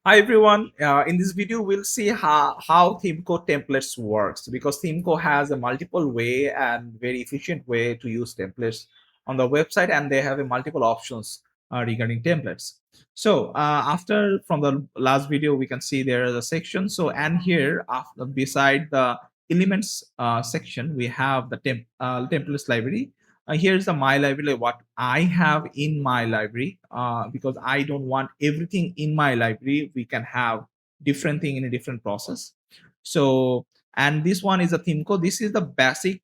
Hi everyone. In this video, we'll see how ThemeCo templates works because ThemeCo has a multiple way and very efficient way to use templates on the website, and they have a multiple options regarding templates. So after from the last video, we can see there is a section. So and here after beside the elements section, we have the templates library. Here's the my library, what I have in my library, because I don't want everything in my library. We can have different thing in a different process. So and this one is a ThemeCo. This is the basic.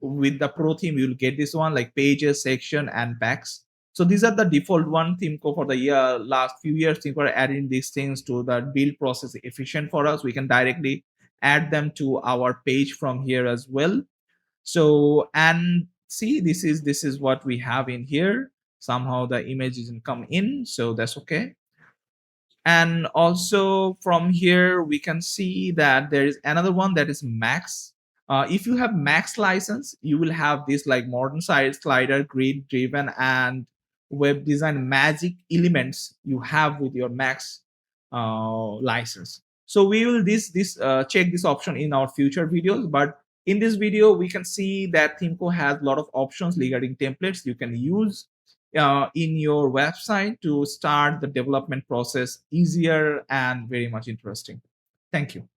With the pro theme you'll get this one like pages, section, and packs. So these are the default one ThemeCo for the year. Last few years ThemeCo are adding these things to the build process efficient for us. We can directly add them to our page from here as well. So and see, this is what we have in here. Somehow the image isn't come in, so that's okay. And also from here we can see that there is another one that is max. If you have max license, you will have this like modern site slider, grid driven, and web design magic elements you have with your max license. So we will check this option in our future videos, but in this video we can see that ThemeCo has a lot of options regarding templates you can use in your website to start the development process easier and very much interesting. Thank you.